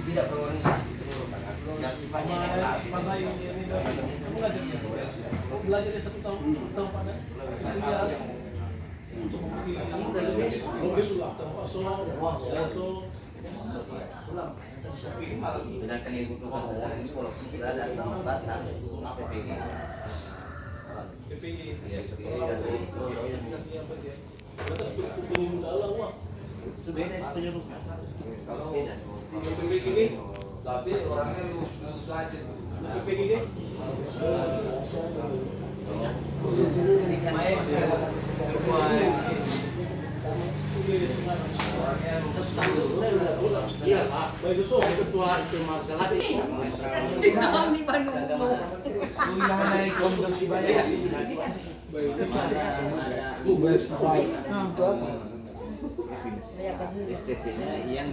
tidak berorganisasi yang sifatnya netral. Masa ini belajar di 1 tahun pada Sedangkan yang dibutuhkan sekarang ini kalau sudah ada tempat harus PPG. PPG. Ya, PPG itu beda penyuruhnya. Kalau beda. PPG ini Tapi orangnya lu saja. PPG ini Iya Pak, ketua istimewa segala sih. Kami Bandung. Naik konduksi banyak. STT-nya yang